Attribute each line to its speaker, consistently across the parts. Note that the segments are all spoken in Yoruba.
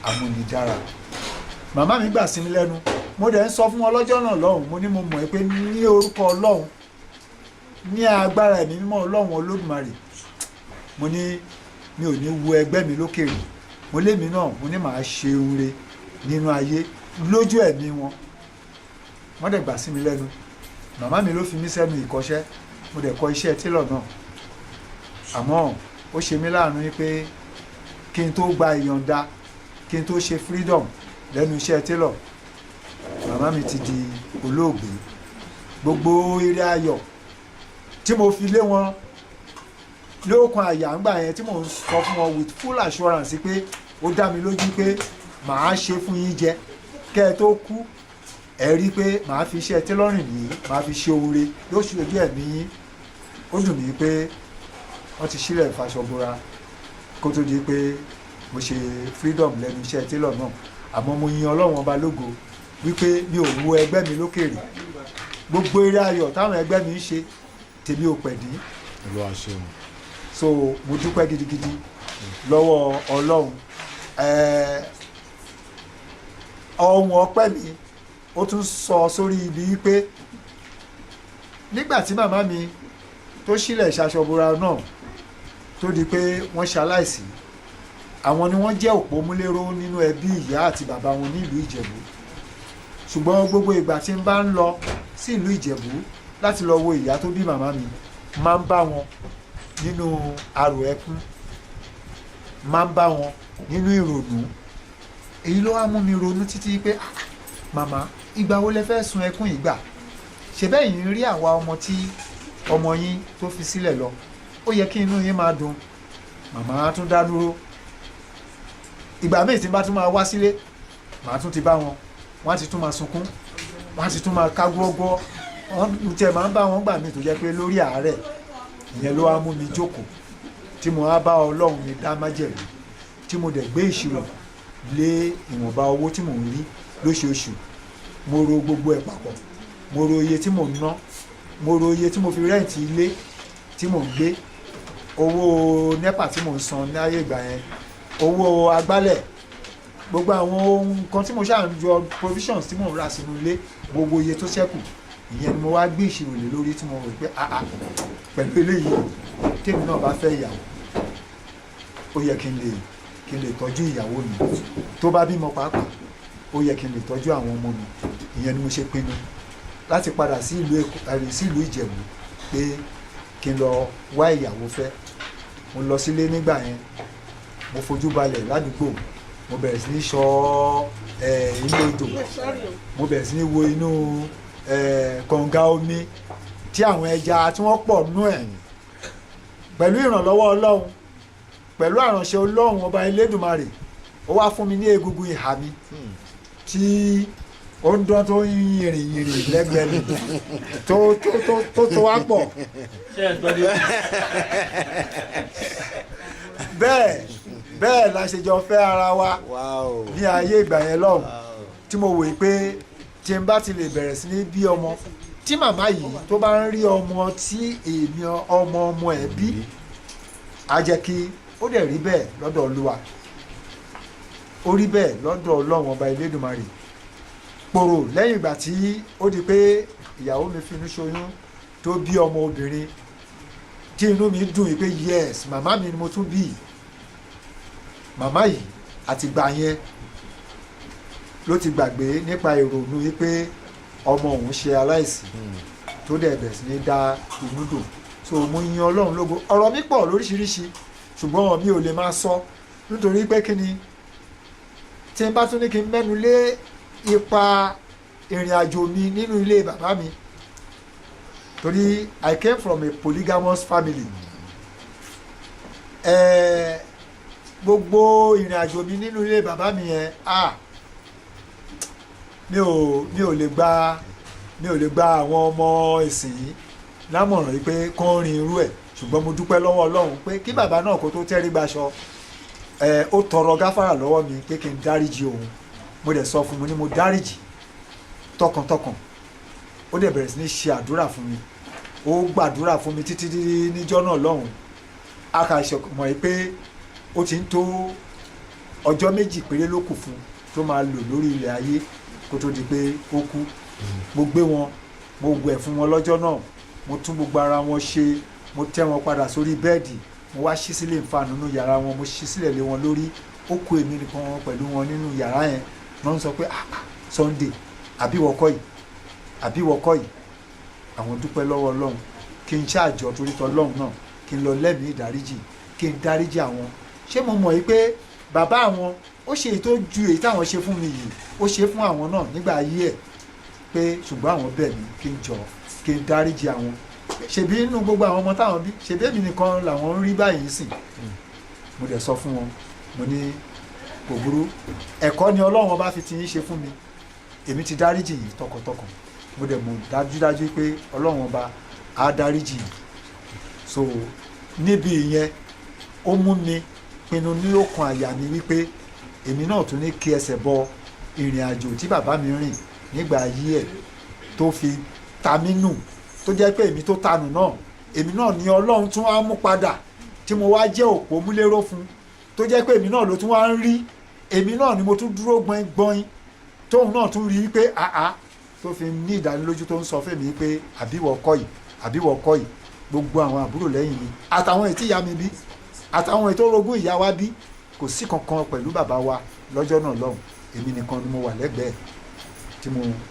Speaker 1: amúnidára. Màmá mi gbà sí mi lẹ́nu, mo dẹ̀ ń sọ fún wọn lọ́jọ́ náà lọ́hùn, mo ní mo mọ̀ pé ní orúkọ Ọlọ́run, ní agbára ẹ̀mí mímọ́ Ọlọ́run Olódùmarè, mo ní mi ò ní wo ẹgbẹ́ mi lókèrè, mo lémi náà mo ní màá ṣe oore nínú ayé lójú ẹ̀mí wọn. Wọ́n dẹ̀ gbà sí mi lẹ́nu. Màmá mi ló fi mí sẹ́nu ìkọ́ṣẹ́, mo dẹ̀ kọ́ iṣẹ́ télọ̀ náà. Àmọ́ ó ṣe mí láàánú pé kí n tó gba ìyọ̀ǹda, kí n tó ṣe freedom lẹ́nu iṣẹ́ télọ̀, màmá mi ti di olóògbé. Gbogbo eré ayọ̀ tí mo fi lé wọn lókun àyà ńgbà yẹn, tí mò ń sọ fún wọn with full assurance pé ó dá mi lójú pé màá ṣe fún yín jẹ kẹ́ ẹ tó kú, ẹ rí pé màá fi iṣẹ́ tẹ́lọ́rìn yìí màá fi ṣe oore lóṣù ojú ẹ̀mí yín. Ó dùn mí pé wọ́n ti sílẹ̀ faṣọ bora kó tó di pé mo ṣe freedom lẹ́nu iṣẹ́ télọ̀ náà. Àmọ́ mo yin Ọlọ́run ọba lógo wípé mi ò wo ẹgbẹ́ mi lókèrè. Gbogbo eré ayọ̀ táwọn ẹgbẹ́ mi ń ṣe tèmi ò pẹ̀dí.
Speaker 2: Olúwa ṣeun.
Speaker 1: So mo dúpẹ́ gidigidi lọ́wọ́ Ọlọ́run. Ohun ọpẹ́ mi ó tún sọ sórí ibi wípé nígbà tí màmá mi tó sílẹ̀ ṣaṣọbora náà tó di pé wọ́n ṣaláìsí, àwọn ni wọ́n jẹ́ òpómúléró nínú ẹbí ìyá àti bàbá wọn ní ìlú Ìjẹ̀bú. Ṣùgbọ́n gbogbo ìgbà tí n bá ń lọ sí ìlú Ìjẹ̀bú láti lọ wo ìyá tó bí màmá mi, máa ń bá wọn nínú arò ẹkún, máa ń bá wọn nínú ìrònú. Èyí ló wá mú mi ronú títí pé màmá, ìgbà wo lẹ fẹ́ sun ẹkún ìgbà? Ṣé bẹ́ẹ̀ yìí rí àwa ọmọ tí ọmọ yín tó fi sílẹ̀ lọ, ó yẹ kí inú yín máa dùn. Màmá á tún dá dúró. Ìgbà míì tí n bá tún máa wá sílé, màá tún ti bá wọn, wọ́n á ti tún máa sunkún, wọ́n á ti tún máa ká gbọ́gbọ́. Wọ́n tẹ̀ máa ń bá wọn gbà mí tó jẹ́ pé lórí àárẹ̀. Ìyẹn ló wá mú mi jókòó tí mo wá bá Ọlọ́run mi dá májẹ̀mú, tí mo dẹ̀ gbé ìṣirò lé ìwọ̀nba owó tí mò ń rí lóṣooṣù. Mo ro gbogbo ẹ̀ papọ̀, mo ro iye tí mò ń ná, mo ro iye tí mo fi rẹ́ǹtì ilé tí mò ń gbé, owó NEPA tí mò ń san ní ayé ìgbà yẹn, owó agbálẹ̀, gbogbo àwọn ohun kan tí mo ṣáà ń yọ provisions tí mò ń rà sínú ilé, gbogbo iye tó ṣẹ́kù. Ìyẹn ni mo wá gbé ìṣirò lé lórí tí mo rò pé pẹ̀lú eléyìí tèmi náà bá fẹ́ ìyàwó, ó yẹ kí n lè tọ́jú ìyàwó mi, tó bá bímọ pàápàá ó yẹ kí n lè tọ́jú àwọn ọmọ mi. Ìyẹn ni mo ṣe pinnu láti padà sí ìlú Ìjẹ̀bú pé kí n lọ wá ìyàwó fẹ́. Mo lọ sílé nígbà yẹn, mo fojú balẹ̀ ládùúgbò, mo bẹ̀rẹ̀ sí ní ṣọ́ inú odò, mo bẹ̀rẹ̀ sí ní wo inú kànga omi tí àwọn ẹja tí wọ́n pọ̀ nú ẹ̀. Pẹ̀lú ìrànlọ́wọ́ Ọlọ́run, pẹ̀lú àránṣẹ́ Ọlọ́run ọba Elédùmarè, ó wá fún mi ní egungun ìhà mi tí ó ń dán tó ń yìnrìn lẹ́gbẹ̀ẹ́ mi tó wá pọ̀. Bẹ́ẹ̀ la ṣe jọ fẹ́ ara wa ní ayé ìgbà yẹn lọ́hùn, tí mo wòye pé tí n bá ti lè bẹ̀rẹ̀ sí ní bí ọmọ, tí màmá yìí tó bá ń rí ọmọ tí èmi ọmọ ẹ̀ bí, á jẹ́ kí ó dẹ̀ rí bẹ́ẹ̀ lọ́dọ̀ Olúwa, ó rí bẹ́ẹ̀ lọ́dọ̀ Ọlọ́run ọba Elédùmarè. Pòrò lẹ́yìn ìgbà tí ó di pé ìyàwó mi finú ṣoyún tó bí ọmọ obìnrin, tí inú mi dùn yìí pé yes, màmá mi ni mo tún bí. Màmá yìí àtìgbà yẹn ló ti gbàgbé nípa ìrònú wípé ọmọ òun ṣe aláìsí, tó dẹ̀ bẹ̀rẹ̀ sí ní dá inú dùn. So mo yin Ọlọ́run lógo. Ọ̀rọ̀ mi pọ̀ lóríṣiríṣi, ṣùgbọ́n mi ò lè máa sọ nítorí pé kí ni, tí n bá tún ní kí n mẹ́nu lé ipa ìrìn àjò mi nínú ilé bàbá mi, torí I came from a polygamous family. Gbogbo ìrìn àjò mi nínú ilé bàbá mi yẹn, mi ò lè gba àwọn ọmọ ìsìn yìí lámọ̀ràn yìí pé kán rin irú ẹ̀. Ṣùgbọ́n mo dúpẹ́ lọ́wọ́ Ọlọ́run pé kí bàbá náà kó tó tẹ́rí gbaṣọ, ó tọrọ gáfárà lọ́wọ́ mi pé kí n dáríjì òun. Mo dẹ̀ sọ fún mi ní mo dáríjì tọkàntọkàn. Ó dẹ̀ bẹ̀rẹ̀ sí ní ṣe àdúrà fún mi, ó gbàdúrà fún mi títí níjọ́ náà lọ́hùn. A kà ṣe mọ̀ pé ó ti ń tó ọjọ́ méjì péré ló kù fún tó máa lò lórí ilẹ̀ ayé kó tó di pé ó kú. Mo gbé wọn, mo wẹ̀ fún wọn lọ́jọ́ náà, mo tún gbogbo ara wọn ṣe, mo tẹ́ wọn padà sórí bẹ́ẹ̀dì, mo wá ṣí sílé nfa nínú yàrá wọn, mo ṣí sílẹ̀ lé wọn lórí. Ó kù èmi nìkan pẹ̀lú wọn nínú yàrá yẹn. Wọ́n sọ pé Sunday àbí wọ́kọ́ yìí. Àwọn dúpẹ́ lọ́wọ́ Ọlọ́run, kí n ṣáàjọ torí tọ́lọ́run náà, kí n lọ lẹ́mìí ìdáríjì, kí n dáríjì àwọn. Ṣé mo mọ̀ yìí pé bàbá àwọn ó ṣe èyí tó ju èyí táwọn ṣe fún mi yìí, ó ṣe fún àwọn náà nígbà ayé ẹ̀, pé ṣùgbọ́n àwọn bẹ̀ mí kí n jọ kí n dáríjì àwọn. Ṣèbí inú gbogbo àwọn ọmọ táwọn bí, ṣèbí èmi nìkan làwọn ń rí báyìí sìn. Mo dẹ̀ sọ fún wọn, mo ní kò burú, ẹ̀kọ́ ni Ọlọ́run ọba fi ti yín ṣe fún mi, èmi ti dáríjì yìí tọkàntọkàn. Mo dẹ̀ mọ̀ dájúdájú pé Ọlọ́run ọba á dáríjì yìí. So níbi ìyẹn ó mú mi pinnu ní ọkàn àyà mi wípé èmi náà tún ní kí ẹsẹ̀ bọ ìrìn àjò tí bàbá mi rìn nígbà ayé ẹ̀ tó fi ta mí nù, tó jẹ́ pé èmi tó tanù náà, èmi náà ni Ọlọ́run tún wá mú padà, tí mo wá jẹ́ òpó múléró fún, tó jẹ́ pé èmi náà ló tún wá ń rí, èmi náà ni mo tún dúró gbọ́n tóun náà tún rí pé tó fi ní ìdánilójú tó ń sọ fún mi pé àbíwọ̀ kọ́ yìí. Gbogbo àwọn àbúrò lẹ́yìn mi àtàwọn ètí ìyá mi bí àtàwọn ètò orogún ìyá wa bí, kò sí kankan pẹ̀lú bàbá wa lọ́jọ́ náà lọ́hùn. Èmi nìkan ni mo wà lẹ́gbẹ̀ẹ́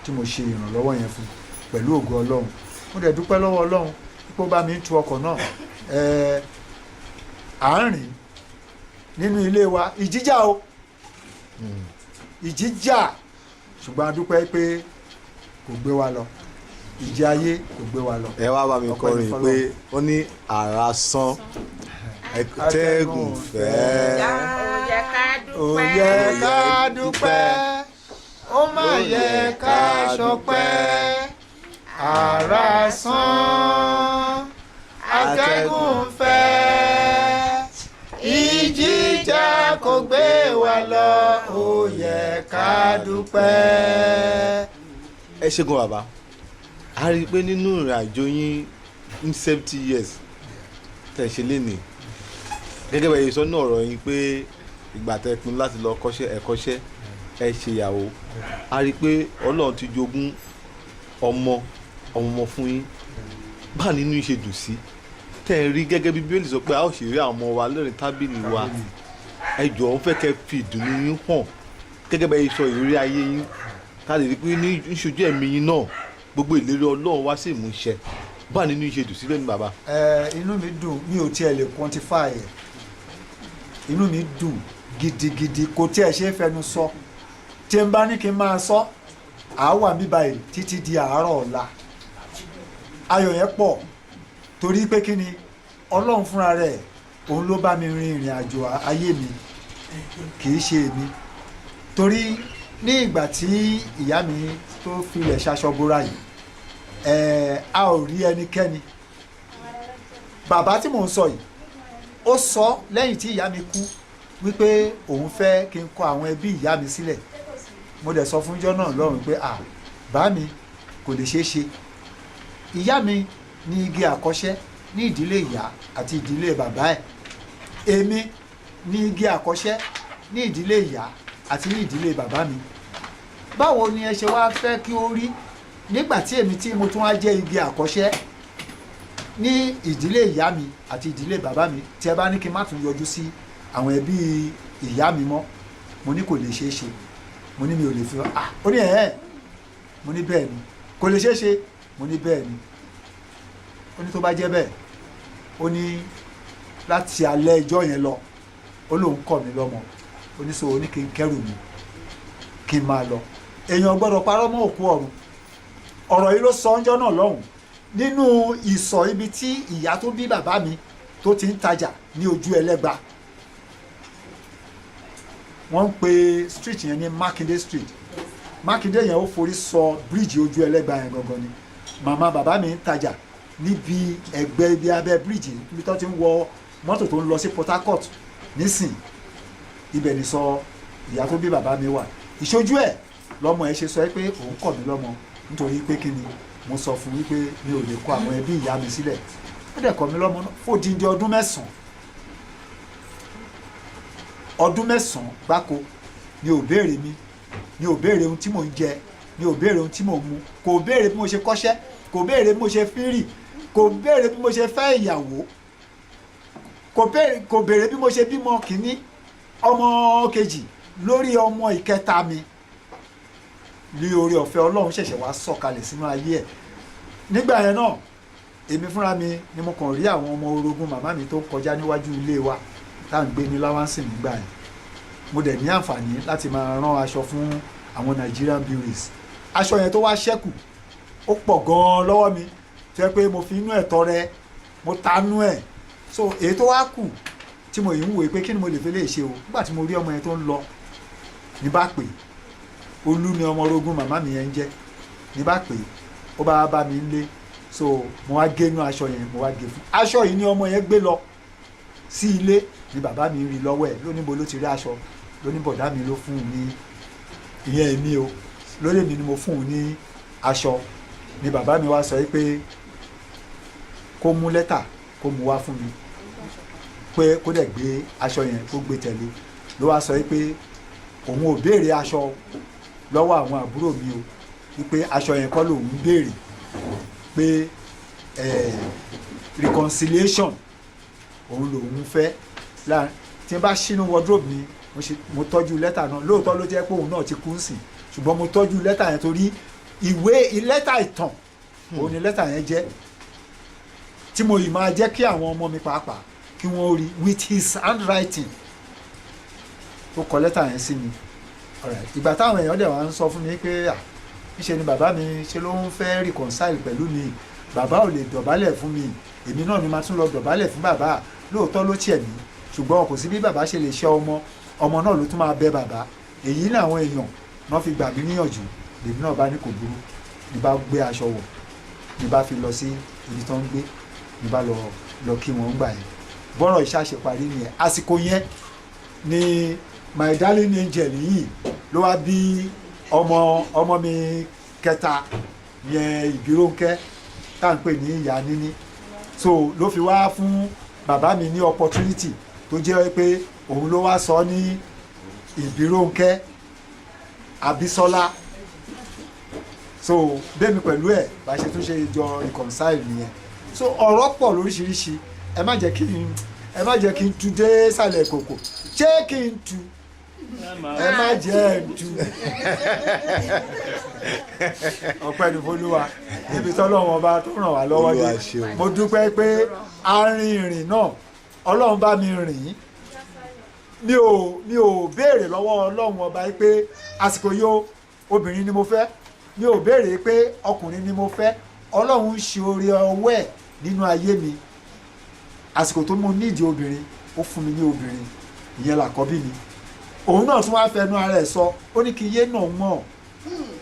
Speaker 1: tí mo ṣe ìrànlọ́wọ́ yẹn fún pẹ̀lú ògo Ọlọ́run. Mo dẹ̀ dúpẹ́ lọ́wọ́ Ọlọ́run pípọ́ bá mi ń tu ọkọ̀ náà. À ń rìn nínú ilé wa, ìjíjà ṣùgbọ́n a dúpẹ́ pé kò gbé wa lọ, ìjì ayé kò gbé wa lọ.
Speaker 2: Ẹ wá bá mi kọrin pé ó ní àrá sán atẹ́gùn fẹ́.
Speaker 1: Ó yẹ ká dúpẹ́, ó má yẹ ká ṣọpẹ́. Àrá sán atẹ́gùn fẹ́, ìjì jà kò gbé wa lọ, ó yẹ ká dúpẹ́.
Speaker 2: Ẹ ṣẹ́gun bàbá, a rí i pé nínú ìrìn àjò yín ní 70 years tẹ̀ ṣe lénìí, gẹ́gẹ́ bẹ́ẹ̀ yìí sọ ní ọ̀rọ̀ yín pé ìgbà tẹ́ pinnu láti lọ kọ́ṣẹ́ ẹ ṣe ìyàwó, a rí i pé Ọlọ́run ti jogún ọmọ fún yín. Báà nínú ìṣe dùn sí tẹ́ ẹ rí gẹ́gẹ́ bí Bíbélì sọ pé a ó ṣe rí àwọn ọmọ wa lórí tábìlì wa. Ẹ jọ̀ọ́ fẹ́ kẹ́ fi ìdùnnú yín hàn gẹ́gẹ́ bẹ́ẹ̀ yìí sọ ìrírí ayé yín, ká lè rí i pé ní ìṣojú ẹ̀mí yín náà gbogbo ìlérí Ọlọ́run wá sí ìmúṣẹ. Báà nínú ìṣe dùn sí lẹ́nu bàbá.
Speaker 1: Inú mi dùn, mi ò tiẹ̀ lè quantify ẹ̀. Inú mi dùn gidigidi, kò tiẹ̀ ṣe é fẹnu sọ. Tí n bá ní kí n máa sọ, àá wà mí báyìí títí di àárọ̀ ọ̀la. Ayọ̀ yẹn pọ̀ torí pé kí ni Ọlọ́run fúnra rẹ̀ òun ló bá mi rin ìrìn àjò ayé mi, kì í ṣe èmi. Torí ní ìgbà tí ìyá mi tó filẹ̀ ṣaṣọbúra yìí, a ò rí ẹnikẹ́ni. Bàbá tí mò ń sọ yìí ó sọ lẹ́yìn tí ìyá mi kú wípé òun fẹ́ kí n kọ àwọn ẹbí ìyá mi sílẹ̀. Mo dẹ̀ sọ fún ìjọ náà lọ́rùn pé bá mi kò lè ṣeé ṣe. Ìyá mi ní igi àkọ́ṣẹ́ ní ìdílé ìyá àti ìdílé bàbá ẹ̀, èmi ní igi àkọ́ṣẹ́ ní ìdílé ìyá àti ní ìdílé bàbá mi. Báwo ni ẹ ṣe wá fẹ́ kí ó rí nígbà tí èmi tí mo tún wá jẹ́ igi àkọ́ṣẹ́ ní ìdílé ìyá mi àti ìdílé bàbá mi, tí ẹ bá ní kí n má tún yọjú sí àwọn ẹbí ìyá mi mọ́? Mo ní kò lè ṣeé ṣe. Mo ní mi ò lè fi ó ní mo ní bẹ́ẹ̀ ni kò lè ṣeé ṣe. Mo ní bẹ́ẹ̀ ni. Ó ní tó bá jẹ́ bẹ́ẹ̀, ó ní láti alẹ́ ìjọ yẹn lọ ó lóun kọ̀ mí lọ́mọ, ó ní so ó ní kí n kẹ́rù mi kí n máa lọ. Èèyàn gbọ́dọ̀ parọ́ mọ́ òkú ọ̀run. Ọ̀rọ̀ yìí ló sọ ọjọ́ náà lọ́hùn nínú ìsọ̀ ibi tí ìyá tó bí bàbá mi tó ti ń tajà ní ojú Ẹlẹ́gba. Wọ́n ń pe street yẹn ní Mákindé street. Mákindé yẹn ó forí sọ bíríìjì ojú Ẹlẹ́gba yẹn gangan ni. Màmá bàbá mi ń tajà níbi ẹgbẹ́ ibi abẹ́ bíríìjì níbi tó ti ń wọ mọ́tò tó ń lọ sí Port Harcourt nísìn. Ibẹ̀ ni sọ ìyá tó bí bàbá mi wà. Ìṣojú ẹ̀ lọ́mọ ẹ̀ ṣe sọ pé òun kọ̀ mí lọ́mọ nítorí pé kí ni mo sọ fún wípé mi ò lè kọ àwọn ẹbí ìyá mi sílẹ̀. Ó dẹ̀ kọ̀ mí lọ́mọ náà fòdìdí ọdún 9. ọdún 9 gbáko ni ò béèrè mi, ni ò béèrè ohun tí mò ń jẹ, ni ò béèrè ohun tí mò ń mu, kò béèrè bí mo ṣe kọ́ṣẹ́, kò béèrè bí mo ṣe fírì, kò béèrè bí mo ṣe fẹ́ ìyàwó, kò béèrè bí mo ṣe bímọ kìíní, ọmọ kejì, lórí ọmọ ìkẹta mi ní oore ọ̀fẹ́ Ọlọ́run ṣẹ̀ṣẹ̀ wá sọ̀kalẹ̀ sínú ayé ẹ̀. Nígbà yẹn náà èmi fúnra mi ni mo kàn rí àwọn ọmọ orogún màmá mi tó kọjá níwájú ilé wa tá à ń gbé ní Láwánsìn nígbà yẹn. Mo dẹ̀ ní àǹfààní láti máa rán aṣọ fún àwọn Nigerian breweries. Aṣọ yẹn tó wá ṣẹ́kù ó pọ̀ gan-an lọ́wọ́ mi tó yẹ pé mo fi inú ẹ̀ tọrẹ, mo tanú ẹ̀. So èyí tó wá kù tí mo yìí ń wòye pé kí ni mo lè fi lè ṣe o, nígbà tí mo rí ọmọ yẹn tó ń lọ ní bá pè, Olú ni ọmọ orogún màmá mi yẹn ń jẹ́, ní bá pè ó bá bá mi lé. So mo wá gé inú aṣọ yẹn, mo wá gé fún aṣọ yìí ni ọmọ yẹn gbé lọ sí ilé, ni bàbá mi rí lọ́wọ́ ẹ̀ lóní bo ló ti rí aṣọ, lóní bọ̀dá mi ló fún un ní, ìyẹn èmi o, lórí mi ni mo fún un ní aṣọ. Ni bàbá mi wá sọ pé kó mú lẹ́tà kó mú wá fún mi, pé kó dẹ̀ gbé aṣọ yẹn kó gbé tẹ̀lé. Ló wá sọ pé òun ò béèrè aṣọ lọ́wọ́ àwọn àbúrò mi o, wípé aṣọ yẹn kọ́ lòun béèrè, pé reconciliation òun lòun fẹ́. Tí n bá ṣínú wardrobe mi, mo tọ́jú lẹ́tà náà, lóòótọ́ ló jẹ́ pé òun náà ti kú sí, ṣùgbọ́n mo tọ́jú lẹ́tà yẹn torí lẹ́tà ìtàn òun ni lẹ́tà yẹn jẹ́, tí mo yìí máa jẹ́ kí àwọn ọmọ mi pàápàá kí wọ́n rí with his handwriting tó kọ lẹ́tà yẹn sí mi. Ìgbà táwọn èèyàn dẹ̀ wá ń sọ fún mi pé níṣe ni bàbá mi ṣe ló ń fẹ́ reconcile pẹ̀lú mi, bàbá ò lè dọ̀bálẹ̀ fún mi, èmi náà ni máa tún lọ dọ̀bálẹ̀ fún bàbá. Lóòótọ́ ló tiẹ̀ mí, ṣùgbọ́n kò sí bí bàbá ṣe lè ṣe ọmọ náà ló tún máa bẹ bàbá. Èyí ni àwọn èèyàn náà fi gbà mí níyànjú, lèmi náà bá ní kò burú, ní bá gbé aṣọ wọ̀, ní bá fi lọ sí ibi tó ń gbé, ní bá lọ kí wọ́n gbà yẹn. Bọ́rọ̀ ìṣàṣe parí nìyẹn. Àsìkò yẹn ni my darling angel yìí ló wá bí ọmọ mi kẹta yẹn Ìbírónkẹ́ tá à ń pè ní ìyá níní. So ló fi wá fún bàbá mi ní opportunity tó jẹ́ pé òun ló wá sọ ní Ìbírónkẹ́ Abísọ́lá. So bẹ́ẹ̀ mi pẹ̀lú ẹ̀ bá ṣe tún ṣe jọ reconcile nìyẹn. So ọ̀rọ̀ pọ̀ lóríṣiríṣi, ẹ má jẹ́ kí n tu dé sàlẹ̀ kòkò, ṣé kí n tu, ẹ má jẹ́ ń tu. Ọpẹ́ ní f'Olúwa níbi tọ́lọ́run ọba tó ràn wá lọ́wọ́ dé. Mo dúpẹ́ pé arìnrìn náà Ọlọ́run bá mi rìn. Mi ò béèrè lọ́wọ́ Ọlọ́run ọba pé àsìkò yóò obìnrin ni mo fẹ́, mi ò béèrè pé ọkùnrin ni mo fẹ́. Ọlọ́run ṣe oore ọwọ́ ẹ̀ nínú ayé mi. Àsìkò tó mo nídìí obìnrin, ó fún mi ní obìnrin, ìyẹn làkọ́bí mi. Òun náà tún wá fẹnu ara ẹ̀ sọ, ó ní kí iye náà mọ̀,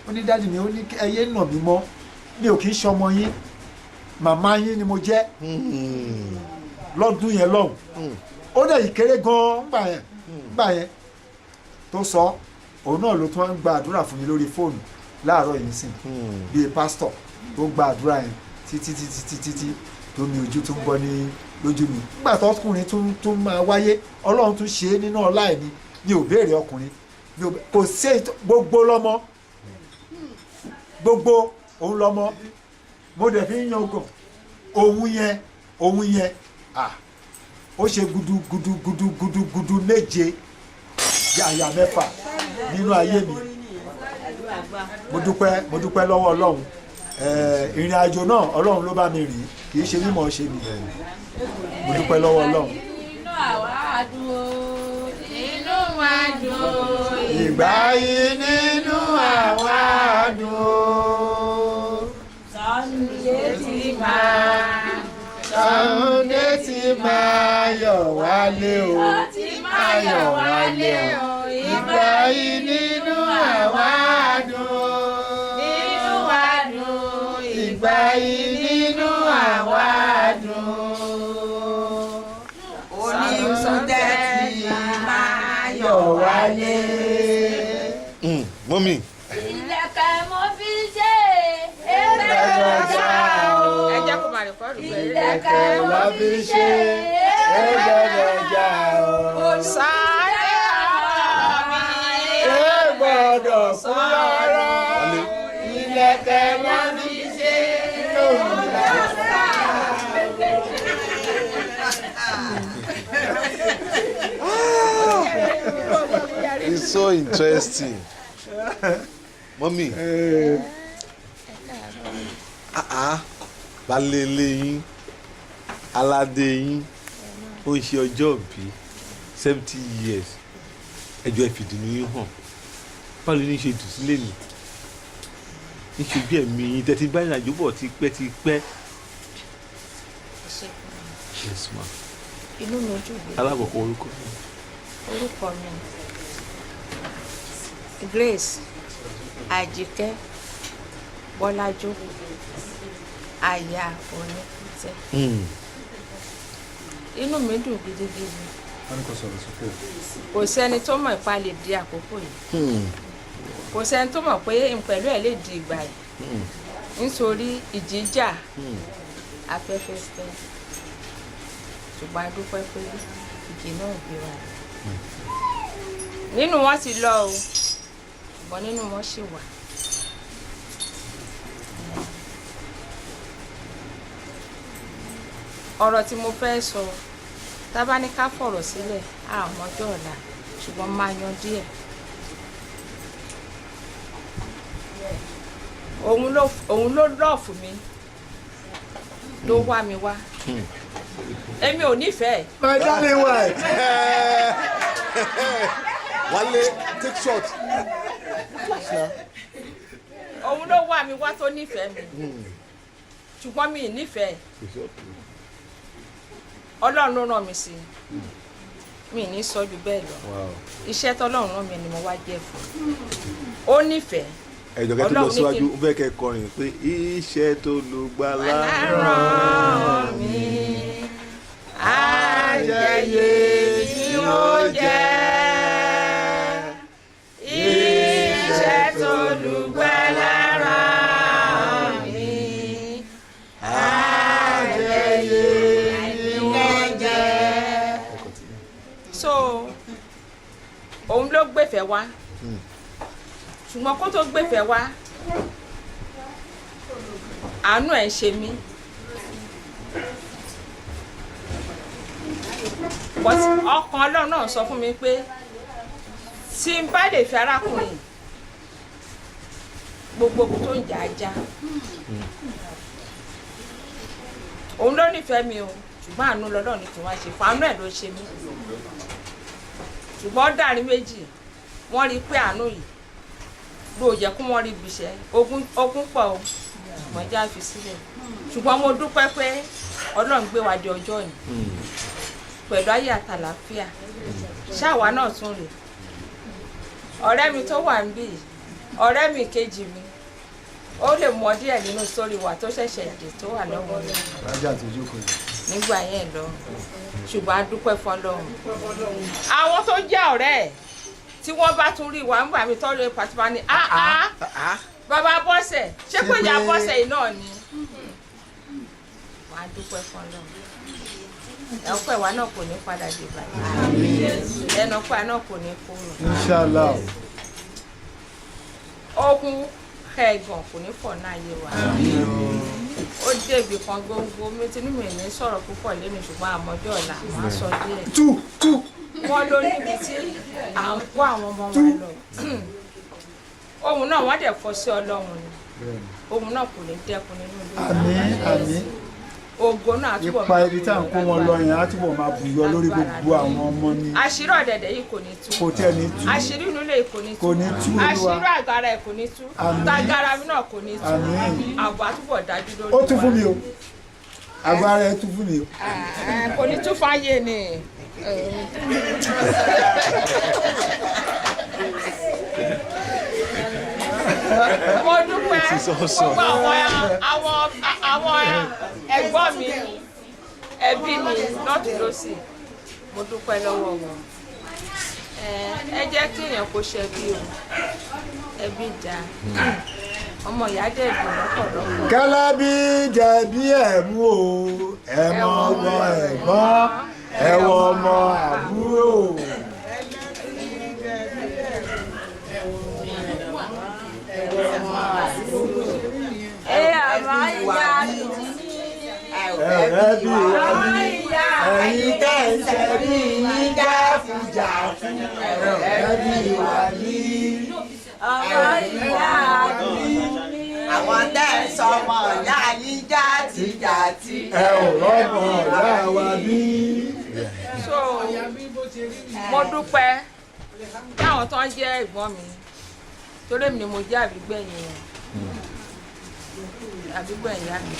Speaker 1: ó ní dáàdì mi, ó ní ẹyẹ nà mí mọ́, mi ò kì í ṣọmọ yín, màmá yín ni mo jẹ́ lọ́dún yẹn lọ́hùn. Ó dẹ̀ yìí kéré gan-an ńgbà yẹn tó sọ. Òun náà ló tún wá ń gba àdúrà fún mi lórí fóònù láàárọ̀ yìí sìn, bíi pásítọ̀ tó gba àdúrà yẹn títí tó ní ojú tó ń bọ́ ní lójú mi. Nígbà tó ọkùnrin tún máa wáyé, Ọlọ́run tún ṣe é nínú ọlá ẹ̀ ni. Mi ò béèrè ọkùnrin, kò sí gbogbo lọ́mọ, gbogbo òun lọ́mọ. Mo dẹ̀ fi ń yan ogun òun yẹn ó ṣe gudugudu méje yàyà mẹ́fà nínú ayé mi. Mo dúpẹ́ lọ́wọ́ Ọlọ́run. Ìrìn àjò náà Ọlọ́run ló bá mi rìn, kì í ṣe mímọ̀ ṣe mi. Mo dúpẹ́ lọ́wọ́ Ọlọ́run.
Speaker 3: Inú àwa dùn, inú wa dùn,
Speaker 1: ìgbà yìí nínú àwa dùn. Sunday ti máa yọ̀ wálé o, máa yọ̀ wálé o. Ìgbà yìí nínú àwa dùn,
Speaker 3: inú wa dùn,
Speaker 1: ìgbà yìí nínú àwa dùn.
Speaker 3: Sunday ti máa yọ̀
Speaker 1: wálé.
Speaker 2: Mọ́mì.
Speaker 3: Ìlẹ̀kẹ̀ mo fi ṣe eré ọjà o.
Speaker 4: Ẹ jẹ́ kó máa rẹ̀kọ́ọ̀dù pẹ̀lú.
Speaker 3: Ìlẹ̀kẹ̀ mo fi ṣe eré ọjà o.
Speaker 4: Sáré
Speaker 1: gbọ́dọ̀ kú rárá ìlẹ̀kẹ̀ náà fi ṣe
Speaker 2: It's so interesting. Mọ́mì. Balẹ̀ ilé yín, aládé yín, ó ń ṣe ọjọ́ bí 70 years. Ẹjọ́ ẹ fìdùnnú yín hàn. Báwo ni ṣe dùn sílé mi? Ní ṣe bí ẹ̀mí yín tẹ́tí bá ìrìnàjò bọ̀ tipẹ́. Yes ma.
Speaker 4: Inú mi ojú ìgbé.
Speaker 2: Alákọ̀ọ́kọ́ orúkọ.
Speaker 4: Orúkọ mi Grace Àjíkẹ́ Bọ́lájú aya Oníkútẹ́. Inú mi dùn gidigidi. Kò sẹ́ni tó mọ̀ ipa lè di àkókò yìí. Kò sẹ́ni tó mọ̀ pé pẹ̀lú ẹ̀ lè di ìgbà yìí. Nítorí ìjìjà afẹ́fẹ́ fẹ́. Ṣùgbọ́n a dúpẹ́ pé ìjì náà gbé wa. Nínú wọn ti lọ o, ṣùgbọ́n nínú wọn ṣì wà. Ọ̀rọ̀ tí mo fẹ́ sọ, tá bá ní ká fọ̀rọ̀ sílẹ̀, àmọ́ ọjọ́ ọ̀la, ṣùgbọ́n máa yan díẹ̀. Òun ló lọ́ọ̀fù mi, ló wá mi wá. Èmi ò nífẹ̀ẹ́.
Speaker 1: My darling wife.
Speaker 2: Wálé take shot.
Speaker 4: Òun ló wá mi wá tó nífẹ̀ẹ́ mi. Ṣùgbọ́n mi ì nífẹ̀ẹ́. Ọlọ́run ló rán mi sí. Mi ní sọ jù bẹ́ẹ̀ lọ. Iṣẹ́ tọ́lọ́run rán mi ni mo wá jẹ́ fún. Ó nífẹ̀ẹ́.
Speaker 2: Ẹ̀jọ̀ kẹ́ tó lọ síwájú ó fẹ́ kẹ́ kọrin pé iṣẹ́ tó lù gbà
Speaker 4: rán mi. Àjẹyè tí ó jẹ́. Iṣẹ́ tó lù gbà rán mi. Àjẹyè tí ó jẹ́. So, òun ló gbẹ̀fẹ̀ wá. Ṣùgbọ́n kó tó gbẹ̀fẹ̀ wá, àánú ẹ̀ ṣe mí. Ọkàn Ọlọ́run náà sọ fún mi pé tí n bá lè fi arákùnrin gbogbo tó ń jà ajá. Òun ló nífẹ̀ẹ́ mi o, ṣùgbọ́n àánú lọ́lọ́run ni kí wọ́n ṣe fún àánú ẹ̀ ló ṣe mí. Ṣùgbọ́n dàrí méjì, wọ́n rí pé àánú yìí ló yẹ kó wọ́n rí ibi iṣẹ́ ogún pọ̀ o, ṣùgbọ́n já fi sílẹ̀. Ṣùgbọ́n mo dúpẹ́ pé Ọlọ́run gbé wa di ọjọ́ yìí pẹ̀lú ayé àtàlàáfíà. Ṣáwa náà tún rè. Ọ̀rẹ́ mi tó wà níbí, ọ̀rẹ́ mi kejì mi, ó lè mọ díẹ̀ nínú sórí wa tó ṣẹ̀ṣẹ̀ dé tó wà lọ́wọ́ rẹ̀ nígbà yẹn lọ. Ṣùgbọ́n a dúpẹ́ f'Ọlọ́run. Àwọn tó jẹ́ ọ̀rẹ́ ẹ̀ tí wọ́n bá tún rí wa nígbà mi tọ́lú pàtàkì ní bàbá Bọ́sẹ̀ ṣé pé ìyá Bọ́sẹ̀ yìí náà ni. Wàá dúpẹ́ f'Ọlọ́run. Ọpẹ́ wa náà kò ní padà dé báyìí. Ẹnu ọpẹ́ náà kò ní kúrò.
Speaker 1: Inshallah.
Speaker 4: Ogun ẹ̀gàn kò ní pọ̀ náà yé wa. Ó débi kan gbogbo mi tinú mi ní sọ̀rọ̀ púpọ̀ lẹ́nu ṣùgbọ́n àmọ́jọ́ ọ̀la máa sọ díẹ̀.
Speaker 1: Tú.
Speaker 4: Wọ́n ló níbi tí à ń kó àwọn ọmọ wa lọ. Ohun náà wọ́n dẹ̀ fọ́ sí Ọlọ́run ni. Ohun náà kò ní dẹ́kun nínú ìlú.
Speaker 1: Àmín.
Speaker 4: Ògo náà túbọ̀
Speaker 1: ipa ibi tá à ń kó wọn lọ yẹn á túbọ̀ máa bùyọ lórí gbogbo àwọn ọmọ ni.
Speaker 4: Àṣírí ọ̀dẹ̀dẹ̀ yìí kò ní tú.
Speaker 1: Kò tẹ́ ní tú.
Speaker 4: Àṣírí inú ilé yìí kò ní tú.
Speaker 1: Kò ní tú Olúwa.
Speaker 4: Àṣírí àgàrà ẹ̀ kò ní tú. Tàgàrà mi náà kò ní tú. Ààbò àtúbọ̀ dájú lórí wa.
Speaker 1: Ó tún fún mi o. Agbára ẹ tún fún mi o.
Speaker 4: Kò ní tú fáyé ni. Mo dúpẹ́ gbogbo àwọn ẹ̀gbọ́n mi ẹbí mi lọ́tùn lósì mo dúpẹ́ lọ́wọ́ wọn. Ẹ jẹ́ kí èèyàn kó ṣẹbí o, ẹbí dá ọmọ ìyá dẹ̀ dùn lọ́pọ̀lọpọ̀.
Speaker 1: Kálábí jẹ̀bi ẹ̀ mú o, ẹ mọ ọmọ ẹ̀gbọ́n, ẹ wọ ọmọ àbúrò. ọ̀rẹ́ bí wà ní ẹ̀yin tẹ́ ń ṣe bí yín jáfújáfú ọ̀rẹ́ bí wà ní
Speaker 5: ọmọ ìyá mi àwọn tẹ́ ń sọmọ ìyá yín játijàti.
Speaker 1: ẹ ò rọ́mọ ìyá wa bí.
Speaker 4: so mo dúpẹ́ táwọn tó ń jẹ́ ẹ̀gbọ́n mi torí mi ni mo jẹ́ àbígbẹ̀yìn ìyá mi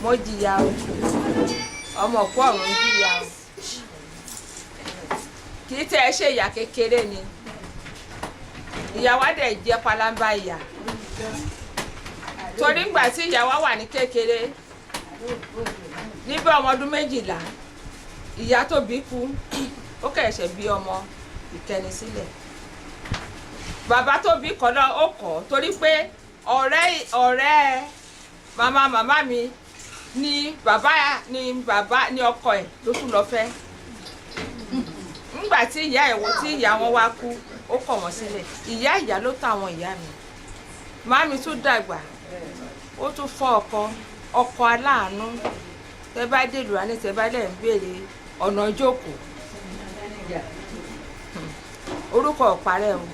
Speaker 4: mo jìyà o ọmọ òkú ọ̀run jìyà o kì í tẹ́ ẹ ṣe ìyà kékeré ni ìyá wa dẹ̀ jẹ́ palamba ìyà torí ìgbà tí ìyá wa wà ní kékeré níbẹ̀ ọmọ ọdún 12 ìyá tó bí kú ó kẹ̀ṣẹ̀ bí ọmọ ìkẹni sílẹ̀ bàbá tó bí kọ́ náà ó kọ́ torí pé ọ̀rẹ́ màmá mi ni bàbá ni ọkọ ẹ̀ ló tún lọ fẹ́ ńgbà tí ìyá wọn wá kú ó kọ̀ wọ́n sílẹ̀ ìyá ló tọ́ àwọn ìyá mi màmí tún dàgbà ó tún fọ́ ọkọ aláàánú tẹ́ bá dèlù àní tẹ́ bá lẹ̀ ń béèrè ọ̀nà jókòó orúkọ ọ̀parẹ́ o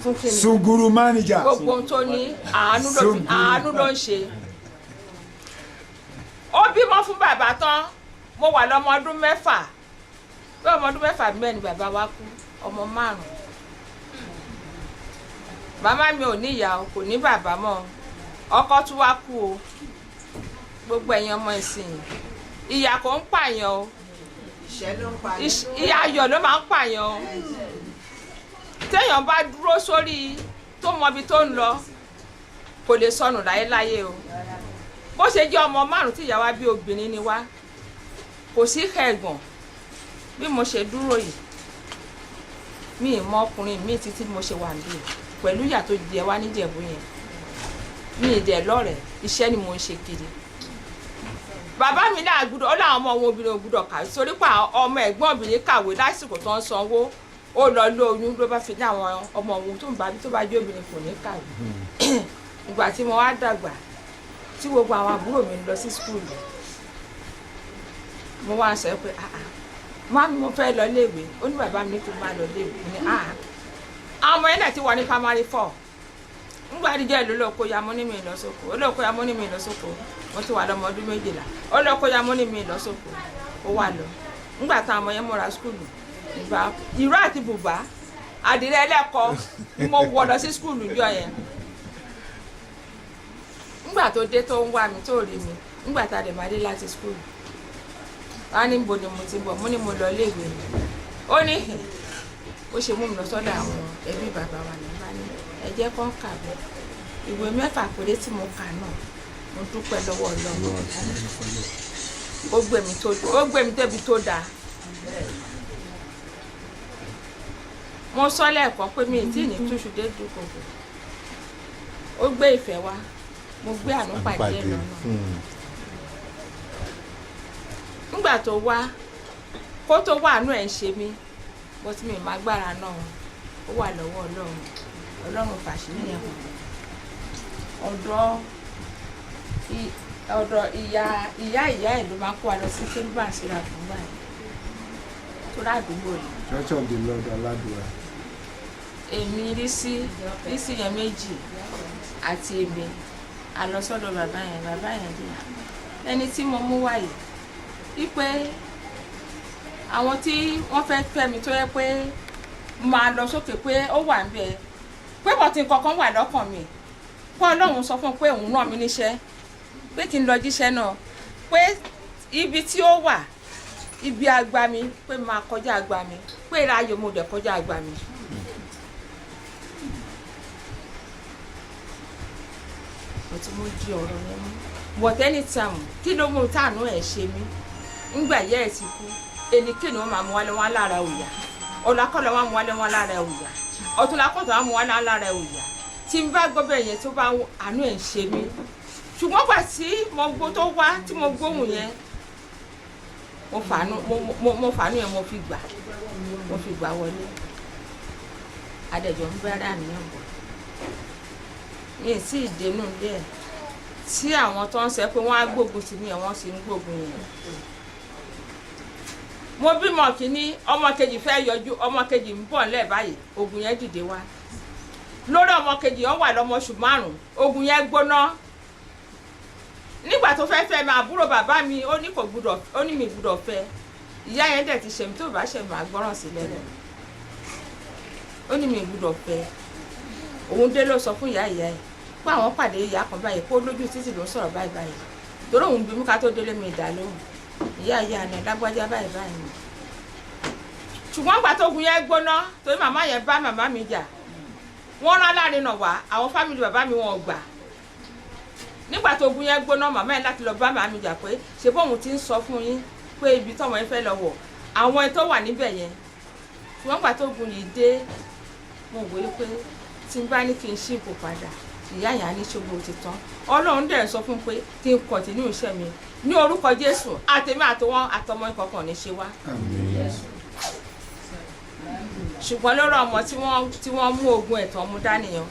Speaker 4: fún kíni
Speaker 1: Suguru manager
Speaker 4: gbogbo ohun tó ní àánú ló ń ṣe ó bímọ fún bàbá tán mo wà lọ́mọ ọdún 6 bí ọmọ ọdún 6 mẹ́rin bàbá wa kú ọmọ 5 màmá mi ò ní ìyá o kò ní bàbá mọ́ ọkọ tún wá kú o gbogbo ẹ̀yin ọmọ ìsìn ìyà kò ń pààyàn o ìyà ayọ̀ ló máa ń pààyàn o téèyàn bá dúró sórí tó mọbi tó ń lọ kò lè sọnù láyéláyé o bó ṣe jẹ́ ọmọ 5 tí ìyá wa bí obìnrin ni wá kò sí ẹ̀gbọ́n bí mo ṣe dúró yìí mi ì mọ ọkùnrin mi títí mo ṣe wà níbí pẹ̀lú ìyà tó jẹ wá níjẹ̀bú yẹn mi ì dẹ̀ lọ́rẹ̀ẹ́ iṣẹ́ ni mo ń ṣe kiri bàbá mi náà gbúdọ̀ ó láwọn ọmọ wọn obìnrin ò gbúdọ̀ kàwé torí pé ọmọ ẹ̀gbọ́n obìnrin kàwé lásìkò tó ń sanwó ó lọ lóyún ló bá fi ní àwọn ọmọ òun tó bá jẹ́ obìnrin kò ní kàwé ìgbà tí mo wá dàgbà tí gbogbo àwọn àbúrò mi lọ sí skúlù mo wá sọ pé mami mo fẹ́ lọ léèwé ó ní bàbá mi ní kí n máa lọ léèwé ní àwọn ọmọ yẹn náà ti wà ní primary 4 ńgbà díjẹ́ ìlú lóko ya mọ́ ní mi lọ sóko ó lóko ya mọ́ ní mi lọ sóko mo ti wà lọ́mọ ọdún 12 ó lóko ya mọ́ ní mi lọ sóko ó wà lọ ńgbà táwọn ọmọ yẹn mọ́ra skúlù ìgbà ìró àti bùbá àdìrẹ ẹlẹ́kọ̀ọ́ ni mo wọ̀ lọ sí skúlù jọ yẹn ńgbà tó dé tó ń wá mi tó rí mi ńgbà tá a lè máa dé láti skúlù wá ní bo ni mo ti bọ̀ mo ní mo lọ léèwé mi ó ní ó ṣe mú mi lọ sọ́dọ̀ àwọn ẹbí bàbá wa ní bá ní ẹ jẹ́ kó kàwé ìwé 6 péré tí mo kà náà mo dúpẹ́ lọ́wọ́ Ọlọ́run ó gbé mi débi tó dáa mo sọ lẹ́ẹ̀kan pé mi ì tí ní túṣu dé dúkòkò ó gbé ìfẹ́ wá mo gbé àánú pàdé lọ́nà nígbà tó wá kó tó wà àánú ẹ̀ ń ṣe mí bó tí mi ì má gbára náà ó wà lọ́wọ́ Ọlọ́run fàṣírí yẹn ọ̀dọ̀ ìyá ẹ̀ ló máa kó wa lọ sí kérúbà síra fún báyìí tó ládùúgbò yìí.
Speaker 1: Church of the Lord Aládùúrà.
Speaker 4: èmi rí sí yẹn méjì àti èmi a lọ sọ́dọ̀ bàbá yẹn dé ẹni tí mo mú wáyé wípé àwọn tí wọ́n fẹ́ fẹ́ mi tó yẹ pé máa lọ sókè pé ó wà ń bẹ pé bọ̀tí nǹkankan wà lọ́kàn mi pé Ọlọ́run sọ fún un pé òun rán mi níṣẹ́ pé kí n lọ jíṣẹ́ náà pé ibi tí ó wà ibi àgbà mi pé máa kọjá àgbà mi pé ìráyè mo dẹ̀ kọjá àgbà mi. tí mo di ọ̀rọ̀ yẹn mú but anytime kí ló mú táànù ẹ̀ ṣe mí ńgbà yẹ́ ẹ̀ ti kú ẹnikẹ́ni wọ́n máa mú wálé wọn lára òòyà ọ̀làkọ́lẹ̀ wọn mú wálé wọn lára òòyà ọ̀túnlákọ̀tà wọn mú wálé wọn lára òòyà tí n bá gbọ́ bẹ́ẹ̀ yẹn tó bá àánú ẹ̀ ń ṣe mí ṣùgbọ́n gbà tí mo gbọ́ tó wá tí mo gbóhùn yẹn mo fàánú yẹn mo fi gbà wọlé adẹ̀jọ́ ń bẹ̀rẹ̀ àníyàn bọ̀ mi ì tí ì dénú ilé ẹ̀ tí àwọn tó ń sọ pé wọ́n á gbógun tì mí wọ́n sì ń gbógun yẹn. mo bímọ kínní ọmọ kejì fẹ́ yọjú ọmọ kejì ń bọ̀ ńlẹ̀ báyìí ogun yẹn dìde wá lórí ọmọ kejì yẹn wà lọ́mọ oṣù 5 ogun yẹn gbóná nígbà tó fẹ́ fẹ́ mi àbúrò bàbá mi ó ní mi gbúdọ̀ fẹ́ ìyá yẹn dẹ̀ ti ṣẹ̀mí tó bá ṣẹ̀mí àgbọ́ràn sí lẹ́nu ó ní mi gbúdọ̀ fẹ́ òun dé ló sọ fún ìyá ẹ̀ pé àwọn pàdé ìyá kan báyìí kó lójú títì ló ń sọ̀rọ̀ báyìí torí òun bí mú ká tó délé mi ìdá lóhùn ìyá ni lágbájá báyìí ni ṣùgbọ́n gbà tógun yẹn gbóná torí màmá yẹn bá màmá mi jà wọ́n rán alárinà wá àwọn fámìlì bàbá mi wọn gbà nígbà tógun yẹn gbóná màmá yẹn láti lọ bá màmá mi jà pé ṣe bóun ti ń sọ fún yín pé ibi tọ́mọ yẹn fẹ́ lọ wọ̀ àwọn tó wà níbẹ̀ yẹn ṣùgbọ́n gbà tógun yìí dé mo wòye pé tí n bá ní kí n ṣí ipò padà ìyá yẹn á ní ṣògo ti tán ọlọ́run dẹ̀ sọ fún pé kí n kọ̀tínú iṣẹ́ mi ní orúkọ jésù àtẹ̀mí àtọwọ́n àtọmọ ìkọ̀kan ní ṣe wá. ṣùgbọ́n lọ́rọ̀ ọmọ tí wọ́n mú ogun ẹ̀tàn mú dánìyàn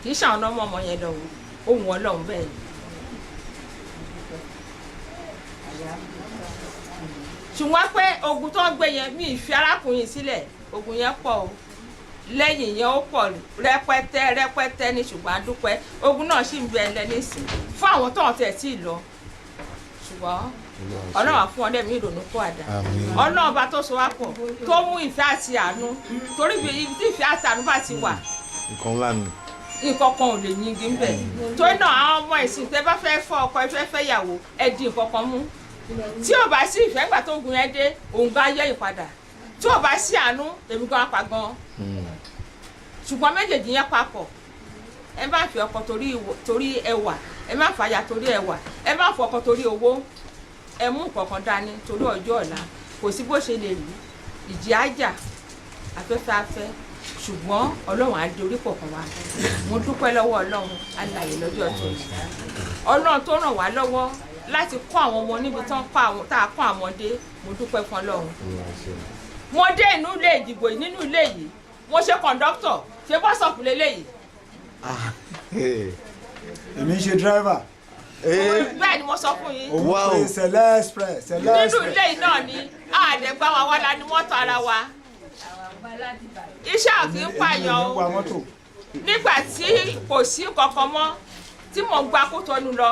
Speaker 4: kì í ṣàwọn ọmọ yẹn lọ ohun ọlọ́run bẹ́ẹ̀ ni. ṣùgbọ́n pé ogun tó ń gbé yẹn mi ì fi arákùnrin sílẹ̀ ogun yẹn pọ̀ o lẹ́yìn yẹn ó pọ̀ rẹpẹtẹ ní ṣùgbọ́n a dúpẹ́ ogun náà sì ń bẹ ẹlẹ́ nísìn fún àwọn tó ń tẹ̀ tí ì lọ ṣùgbọ́n ọlọ́run á fún ọ lẹ́mìí ìrònú kó àdá ọlọ́run bá tó so wá pọ̀ tó mú ìfẹ́ àti àánú torí ibi tí ìfẹ́ àti àánú bá ti wà
Speaker 2: nǹkan ńlá ni
Speaker 4: nǹkan kan ò lè yingi ńbẹ torí náà àwọn ọmọ ìsìn tẹ́ bá fẹ́ fọ́ ọkọ ẹ fẹ́ fẹ́ yàwó ẹ di nǹkan kan mú tí ò bá sí ìfẹ́ gbà tó gun yẹn dé òun bá yẹ ìpadà tí ò bá sí àánú èmi gan apá gan ṣùgbọ́n méjèèjì yẹn papọ̀ ẹ má fi ọkọ torí ẹwà ẹ má fàyà torí ẹwà ẹ má fọkọ torí owó ẹ mú nǹkan dání torí ọjọ́ ọ̀la kò sí bó ṣe lè rí ìjì ájà afẹ́fẹ́ afẹ́ ṣùgbọ́n ọlọ́run á di orí kọ̀ọ̀kan wa mo dúpẹ́ lọ́wọ́ ọlọ́run alààyè lọ́jọ́ tó yìí ọlọ́run tó ràn wá lọ́wọ́ láti kọ́ àwọn ọmọ níbi tá a kọ́ àmọ́dé mo dúpẹ́ fún ọlọ́run mo dé inú ilé ìdìbò nínú ilé yìí mo ṣe kọ̀ǹdọ́tọ̀ ṣe bọ́sọ̀pù lélẹ́yìí.
Speaker 1: èmi ń ṣe dírẹ́fà.
Speaker 4: bẹ́ẹ̀ ni mo sọ fún yín.
Speaker 1: òun pè Sẹ̀lẹ̀ Express.
Speaker 4: nínú ilé yìí náà ni àdẹ̀gbá wa wá la ní mọ́tò ara wa. iṣẹ́ àfi ń pààyàn o nígbà tí kò sí kankan mọ́ tí mò ń gba Kútọ́nù lọ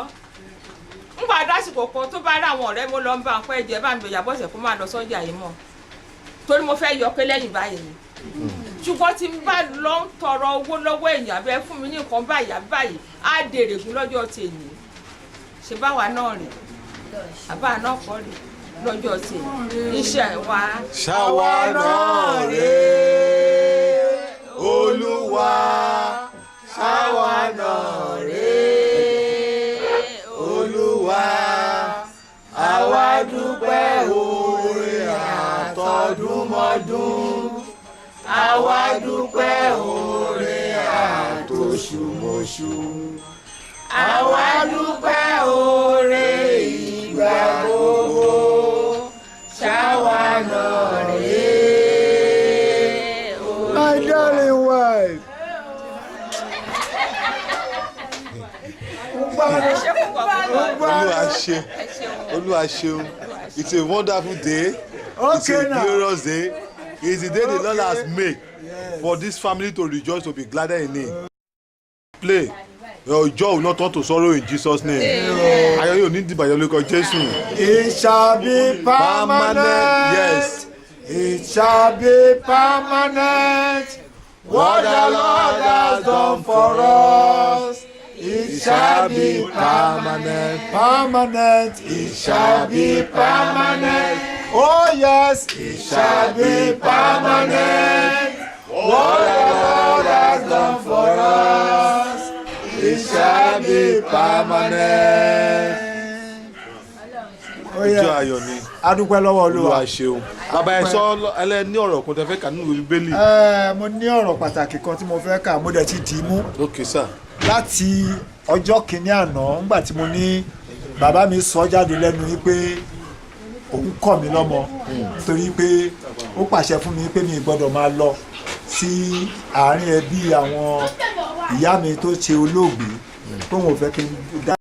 Speaker 4: ńgbà dásìkò kan tó bá rí àwọn ọ̀rẹ́ mo lọ ń bá ń pẹ́ jẹ́ bá ń bẹ̀yà bọ́sẹ̀ kó máa lọ sọ́jà yìí mọ́ torí mo fẹ́ yọ pé lẹ́yìn báyìí ni ṣùgbọ́n tí n bá lọ ń tọrọ owó lọ́wọ́ èèyàn abẹ́ fún mi ní nǹkan báyìí á dèrè gún lọ́jọ́ tèmi ṣe báwa náà rè àbá náà kọ́ rè lọ́jọ́ tèmi iṣẹ́ wa.
Speaker 2: ṣáwa náà rè olúwa ṣáwa náà rè olúwa àwa dúpẹ́ oore àtọdúnmọ́dún àwa dúpẹ́ oore àtòṣùmọ̀ṣù àwa dúpẹ́ oore ìgbà gbogbo ṣáwa náà rè
Speaker 1: My darling wife.
Speaker 2: Olúwa ṣeun. It's a wonderful day. It's a glorious day. It's the day the Lord has made for this family to rejoice, to be glad in Him. Play. Your joy will not turn to sorrow in Jesus' name. Ayọ̀ yóò ní ìdìbàyọ̀ lórúkọ Jésù.
Speaker 1: It shall be permanent.
Speaker 2: Yes.
Speaker 1: It shall be permanent. What the Lord has done for us. It shall be permanent. Permanent. It shall be permanent. Oh yes, it shall be permanent. What the Lord has done for us. It shall be permanent.
Speaker 2: Ìjọ ayọ̀ ni.
Speaker 1: Adúpẹ́ lọ́wọ́ Olúwa.
Speaker 2: Olúwa ṣeun. Bàbá ẹ sọ ẹlẹ́ ní ọ̀rọ̀ kan tẹ fẹ́ kà nínú Bíbélì.
Speaker 1: Mo ní ọ̀rọ̀ pàtàkì kan tí mo fẹ́ kà mo dẹ̀ ti dì í mú.
Speaker 2: Okay sir.
Speaker 1: Láti ọjọ́ kìíní àná ńgbà tí mo ní bàbá mi sọ jáde lẹ́nu wípé òun kọ̀ mí lọ́mọ torí pé ó pàṣẹ fún mi pé mi gbọ́dọ̀ máa lọ sí àárín ẹbí àwọn ìyá mi tó ṣe olóògbé tóun ò fẹ́ kí n dá